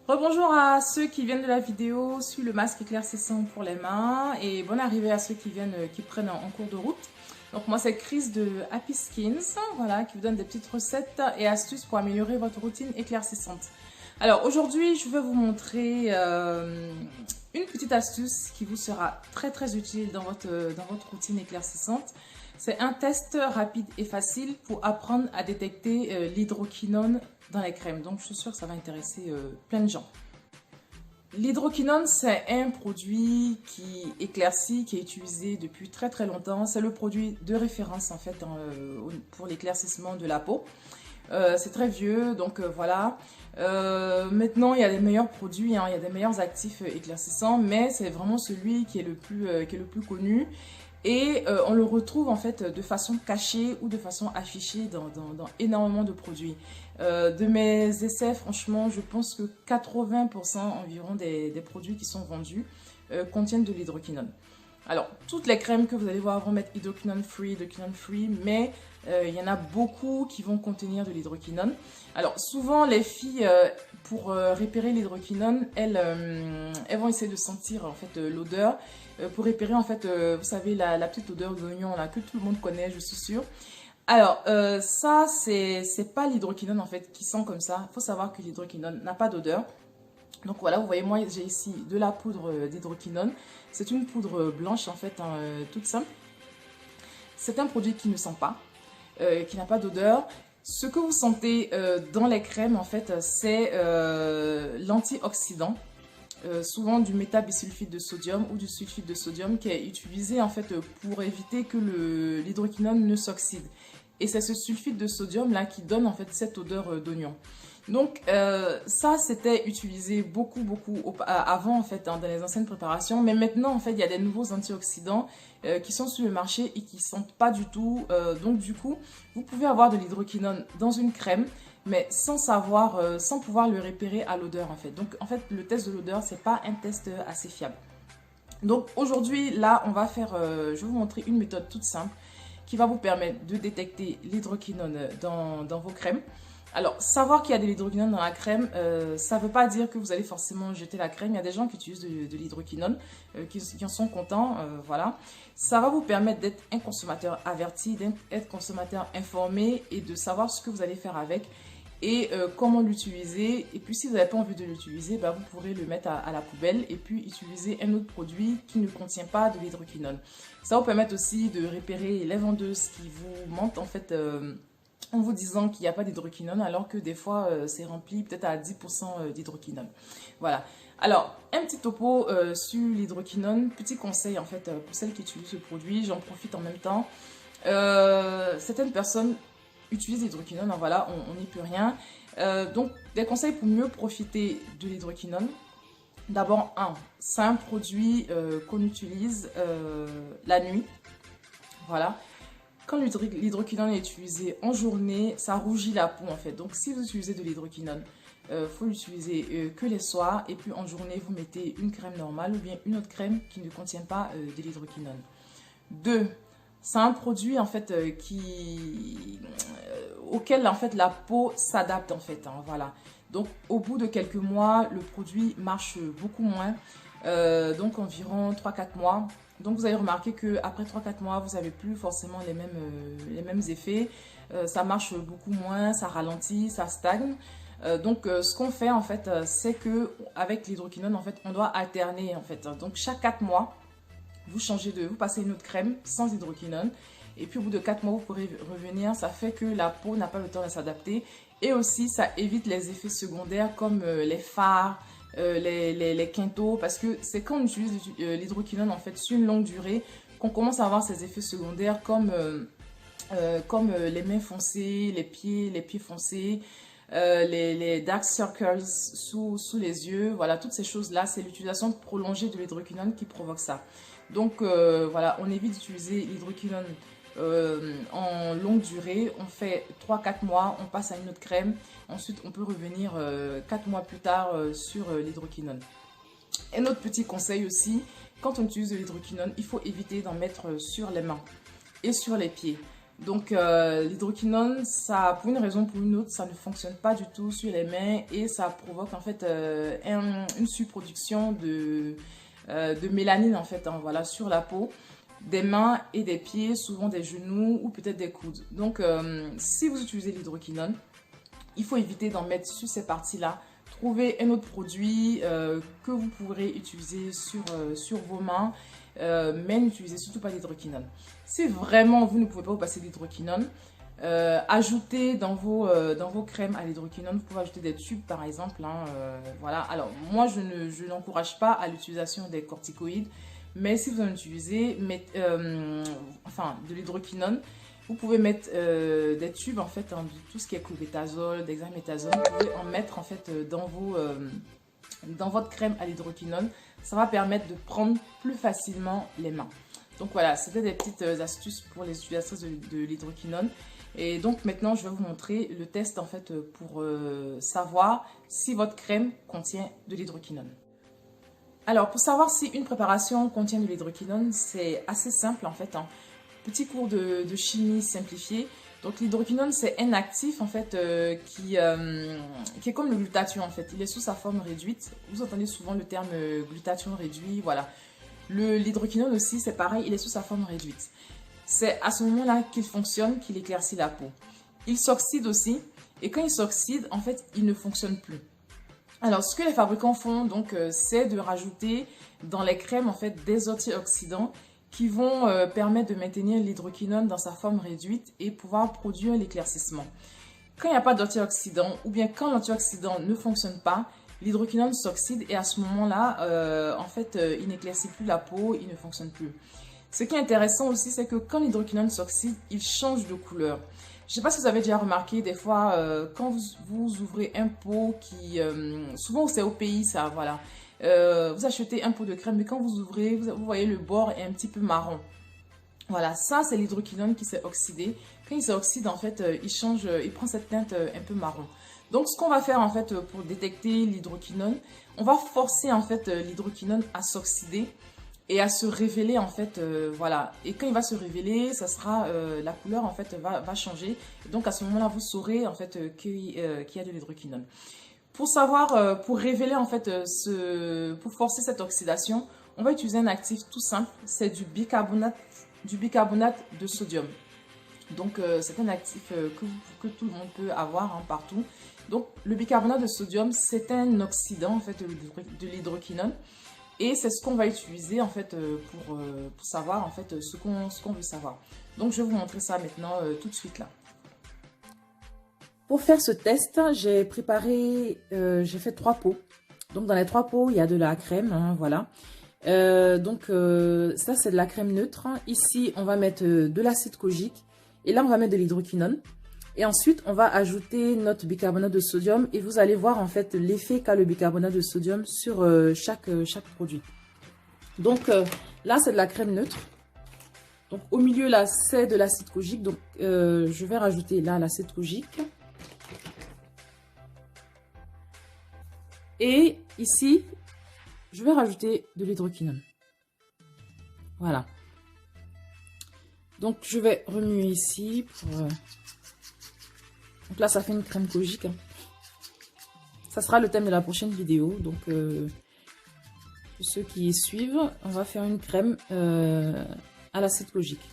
Rebonjour à ceux qui viennent de la vidéo sur le masque éclaircissant pour les mains et bonne arrivée à ceux qui prennent en cours de route. Donc moi c'est Chris de Happy Skins, voilà, qui vous donne des petites recettes et astuces pour améliorer votre routine éclaircissante. Alors aujourd'hui je vais vous montrer une petite astuce qui vous sera très utile dans votre routine éclaircissante. C'est un test rapide et facile pour apprendre à détecter l'hydroquinone dans les crèmes. Donc, je suis sûre que ça va intéresser plein de gens. L'hydroquinone, c'est un produit qui éclaircit, qui est utilisé depuis très longtemps. C'est le produit de référence en fait pour l'éclaircissement de la peau. C'est très vieux, donc voilà. Maintenant, il y a des meilleurs produits, il y a des meilleurs actifs éclaircissants, mais c'est vraiment celui qui est le plus connu. Et on le retrouve en fait de façon cachée ou de façon affichée dans énormément de produits. De mes essais, franchement, je pense que 80% environ des produits qui sont vendus contiennent de l'hydroquinone. Alors, toutes les crèmes que vous allez voir vont mettre hydroquinone free, mais il y en a beaucoup qui vont contenir de l'hydroquinone. Alors, souvent, les filles, pour repérer l'hydroquinone, elles vont essayer de sentir en fait l'odeur. Pour repérer en fait, vous savez, la petite odeur d'oignon là que tout le monde connaît, je suis sûre. Alors, ça, c'est pas l'hydroquinone en fait qui sent comme ça. Il faut savoir que l'hydroquinone n'a pas d'odeur. Donc voilà, vous voyez, moi j'ai ici de la poudre d'hydroquinone. C'est une poudre blanche en fait, toute simple. C'est un produit qui ne sent pas, qui n'a pas d'odeur. Ce que vous sentez dans les crèmes en fait, c'est l'antioxydant. Souvent du métabisulfite de sodium ou du sulfite de sodium qui est utilisé en fait pour éviter que l'hydroquinone ne s'oxyde. Et c'est ce sulfite de sodium là qui donne en fait cette odeur d'oignon. Donc ça c'était utilisé beaucoup avant en fait dans les anciennes préparations, mais maintenant en fait il y a des nouveaux antioxydants qui sont sur le marché et qui sentent pas du tout. Donc du coup vous pouvez avoir de l'hydroquinone dans une crème, mais sans savoir, sans pouvoir le repérer à l'odeur en fait. Donc en fait le test de l'odeur c'est pas un test assez fiable. Donc aujourd'hui là on va faire, je vais vous montrer une méthode toute simple qui va vous permettre de détecter l'hydroquinone dans vos crèmes. Alors, savoir qu'il y a de l'hydroquinone dans la crème, ça ne veut pas dire que vous allez forcément jeter la crème. Il y a des gens qui utilisent de l'hydroquinone, qui en sont contents, voilà. Ça va vous permettre d'être un consommateur averti, d'être consommateur informé et de savoir ce que vous allez faire avec et comment l'utiliser. Et puis, si vous n'avez pas envie de l'utiliser, vous pourrez le mettre à la poubelle et puis utiliser un autre produit qui ne contient pas de l'hydroquinone. Ça va vous permettre aussi de repérer les vendeuses qui vous mentent en fait en vous disant qu'il n'y a pas d'hydroquinone alors que des fois c'est rempli peut-être à 10% d'hydroquinone. Voilà. Alors, un petit topo sur l'hydroquinone. Petit conseil en fait pour celles qui utilisent ce produit, j'en profite en même temps. Certaines personnes utilisent l'hydroquinone, voilà, on n'y peut rien. Donc, des conseils pour mieux profiter de l'hydroquinone. D'abord, c'est un produit qu'on utilise la nuit. Voilà. Quand l'hydroquinone est utilisé en journée, ça rougit la peau en fait. Donc si vous utilisez de l'hydroquinone, il faut l'utiliser que les soirs. Et puis en journée, vous mettez une crème normale ou bien une autre crème qui ne contient pas de l'hydroquinone. 2. C'est un produit en fait auquel en fait la peau s'adapte en fait. Voilà. Donc au bout de quelques mois, le produit marche beaucoup moins. Donc environ 3-4 mois. Donc vous allez remarquer qu'après 3-4 mois, vous n'avez plus forcément les mêmes effets. Ça marche beaucoup moins, ça ralentit, ça stagne. Donc ce qu'on fait en fait, c'est qu'avec l'hydroquinone, en fait, on doit alterner en fait. Donc chaque 4 mois, vous passez une autre crème sans hydroquinone. Et puis au bout de 4 mois, vous pourrez revenir. Ça fait que la peau n'a pas le temps de s'adapter. Et aussi, ça évite les effets secondaires comme les fards, les quintaux, parce que c'est quand on utilise l'hydroquinone en fait sur une longue durée qu'on commence à avoir ces effets secondaires comme les mains foncées, les pieds foncés, les dark circles sous les yeux. Voilà, toutes ces choses là, c'est l'utilisation prolongée de l'hydroquinone qui provoque ça. Donc voilà, on évite d'utiliser l'hydroquinone en longue durée. On fait 3-4 mois, on passe à une autre crème. Ensuite, on peut revenir 4 mois plus tard sur l'hydroquinone. Un autre petit conseil aussi, quand on utilise de l'hydroquinone, il faut éviter d'en mettre sur les mains et sur les pieds. Donc l'hydroquinone, ça, pour une raison ou pour une autre, ça ne fonctionne pas du tout sur les mains et ça provoque en fait une surproduction de mélanine en fait, hein, voilà, sur la peau des mains et des pieds, souvent des genoux ou peut-être des coudes. Donc si vous utilisez l'hydroquinone, il faut éviter d'en mettre sur ces parties-là. Trouvez un autre produit que vous pourrez utiliser sur vos mains, mais n'utilisez surtout pas l'hydroquinone. Si vraiment vous ne pouvez pas vous passer d'hydroquinone, ajoutez dans vos crèmes à l'hydroquinone, vous pouvez ajouter des tubes par exemple. Hein, voilà. Alors moi je n'encourage pas à l'utilisation des corticoïdes, mais si vous en utilisez, enfin de l'hydroquinone, vous pouvez mettre des tubes en fait, hein, de tout ce qui est clobetasol, dexaméthasone. Vous pouvez en mettre en fait dans votre crème à l'hydroquinone. Ça va permettre de prendre plus facilement les mains. Donc voilà, c'était des petites astuces pour les utilisateurs de l'hydroquinone. Et donc maintenant, je vais vous montrer le test en fait pour savoir si votre crème contient de l'hydroquinone. Alors, pour savoir si une préparation contient de l'hydroquinone, c'est assez simple en fait, hein. Petit cours de chimie simplifiée. Donc l'hydroquinone, c'est un actif en fait qui est comme le glutathion en fait. Il est sous sa forme réduite. Vous entendez souvent le terme glutathion réduit, voilà. L'hydroquinone aussi, c'est pareil, il est sous sa forme réduite. C'est à ce moment-là qu'il fonctionne, qu'il éclaircit la peau. Il s'oxyde aussi, et quand il s'oxyde, en fait, il ne fonctionne plus. Alors, ce que les fabricants font, donc, c'est de rajouter dans les crèmes, en fait, des antioxydants qui vont permettre de maintenir l'hydroquinone dans sa forme réduite et pouvoir produire l'éclaircissement. Quand il n'y a pas d'antioxydant ou bien quand l'antioxydant ne fonctionne pas, l'hydroquinone s'oxyde et à ce moment-là, en fait, il n'éclaircit plus la peau, il ne fonctionne plus. Ce qui est intéressant aussi, c'est que quand l'hydroquinone s'oxyde, il change de couleur. Je ne sais pas si vous avez déjà remarqué, des fois, quand vous ouvrez un pot qui... souvent, c'est au pays, ça, voilà. Vous achetez un pot de crème, mais quand vous ouvrez, vous voyez le bord est un petit peu marron. Voilà, ça, c'est l'hydroquinone qui s'est oxydé. Quand il s'oxyde, en fait, il change, il prend cette teinte un peu marron. Donc, ce qu'on va faire, en fait, pour détecter l'hydroquinone, on va forcer, en fait, l'hydroquinone à s'oxyder et à se révéler, en fait, voilà. Et quand il va se révéler, ça sera, la couleur, en fait, va changer. Et donc, à ce moment-là, vous saurez, en fait, qu'il y a de l'hydroquinone. Pour savoir, pour révéler en fait, pour forcer cette oxydation, on va utiliser un actif tout simple, c'est du bicarbonate de sodium. Donc c'est un actif que tout le monde peut avoir, hein, partout. Donc le bicarbonate de sodium, c'est un oxydant en fait de l'hydroquinone. Et c'est ce qu'on va utiliser en fait pour savoir en fait ce qu'on veut savoir. Donc je vais vous montrer ça maintenant tout de suite là. Pour faire ce test, j'ai fait 3 pots. Donc, dans les 3 pots, il y a de la crème, hein, voilà. Ça, c'est de la crème neutre. Ici, on va mettre de l'acide kojique. Et là, on va mettre de l'hydroquinone. Et ensuite, on va ajouter notre bicarbonate de sodium. Et vous allez voir, en fait, l'effet qu'a le bicarbonate de sodium sur chaque produit. Donc, là, c'est de la crème neutre. Donc, au milieu, là, c'est de l'acide kojique. Donc, je vais rajouter là l'acide kojique. Et ici, je vais rajouter de l'hydroquinone. Voilà. Donc, je vais remuer ici. Donc là, ça fait une crème kojique. Ça sera le thème de la prochaine vidéo. Donc, pour ceux qui y suivent, on va faire une crème à l'acide kojique.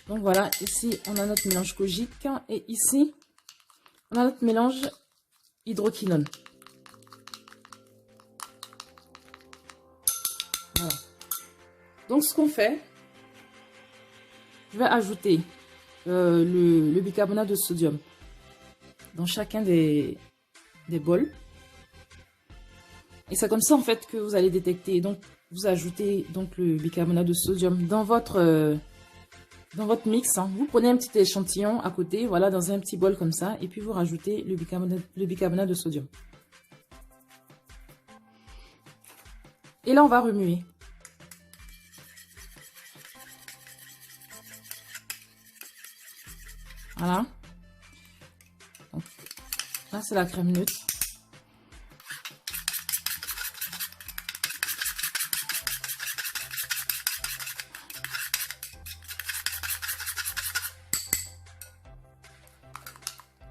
Donc voilà, ici, on a notre mélange kojique. Et ici, on a notre mélange hydroquinone. Voilà. Donc ce qu'on fait, je vais ajouter le bicarbonate de sodium dans chacun des bols. Et c'est comme ça en fait que vous allez détecter. Donc vous ajoutez donc le bicarbonate de sodium dans votre mix, hein. Vous prenez un petit échantillon à côté, voilà, dans un petit bol comme ça, et puis vous rajoutez le bicarbonate de sodium. Et là, on va remuer. Voilà. Donc, là, c'est la crème neutre.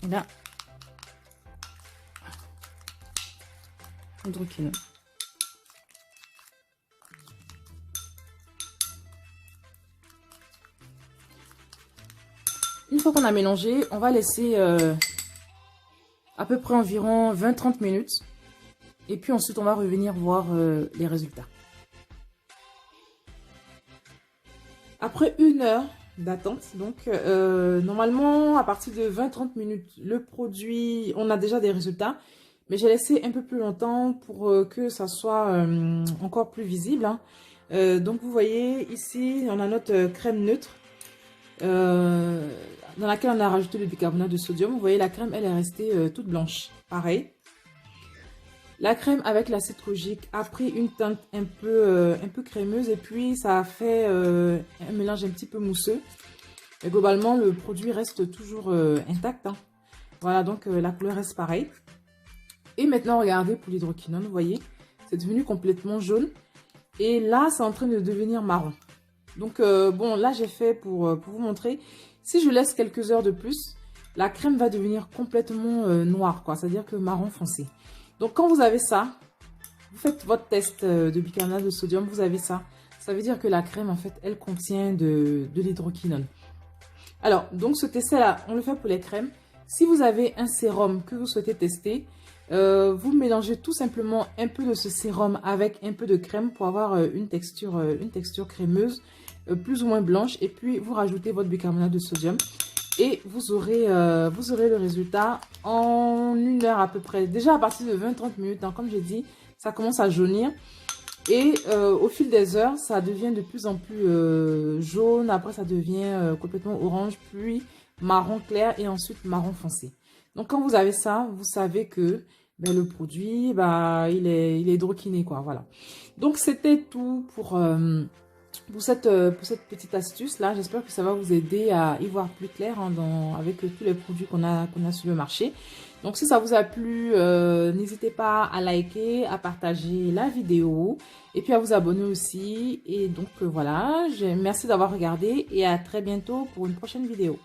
Et là, hydroquinone. Une fois qu'on a mélangé, on va laisser à peu près environ 20-30 minutes. Et puis ensuite, on va revenir voir les résultats. Après 1 heure d'attente, donc normalement, à partir de 20-30 minutes, le produit, on a déjà des résultats. Mais j'ai laissé un peu plus longtemps pour que ça soit encore plus visible. Hein. Donc vous voyez, ici, on a notre crème neutre. Dans laquelle on a rajouté le bicarbonate de sodium. Vous voyez, la crème, elle est restée toute blanche. Pareil. La crème avec l'acide kojique a pris une teinte un peu crémeuse et puis ça a fait un mélange un petit peu mousseux. Et globalement, le produit reste toujours intact. Hein. Voilà, donc la couleur reste pareille. Et maintenant, regardez pour l'hydroquinone, vous voyez, c'est devenu complètement jaune. Et là, c'est en train de devenir marron. Donc, bon, là, j'ai fait pour vous montrer. Si je laisse quelques heures de plus, la crème va devenir complètement noire, quoi. C'est-à-dire que marron foncé. Donc, quand vous avez ça, vous faites votre test de bicarbonate de sodium, vous avez ça. Ça veut dire que la crème, en fait, elle contient de l'hydroquinone. Alors, donc, ce test-là, on le fait pour les crèmes. Si vous avez un sérum que vous souhaitez tester, vous mélangez tout simplement un peu de ce sérum avec un peu de crème pour avoir une texture crémeuse, plus ou moins blanche. Et puis, vous rajoutez votre bicarbonate de sodium. Et vous aurez le résultat en 1 heure à peu près. Déjà à partir de 20-30 minutes, hein, comme j'ai dit, ça commence à jaunir. Et au fil des heures, ça devient de plus en plus jaune. Après, ça devient complètement orange, puis marron clair et ensuite marron foncé. Donc, quand vous avez ça, vous savez que ben, le produit, ben, il est hydroquiné, quoi. Voilà. Donc, c'était tout pour cette petite astuce là. J'espère que ça va vous aider à y voir plus clair hein, avec tous les produits qu'on a sur le marché. Donc si ça vous a plu, n'hésitez pas à liker, à partager la vidéo et puis à vous abonner aussi. Et donc voilà, merci d'avoir regardé et à très bientôt pour une prochaine vidéo.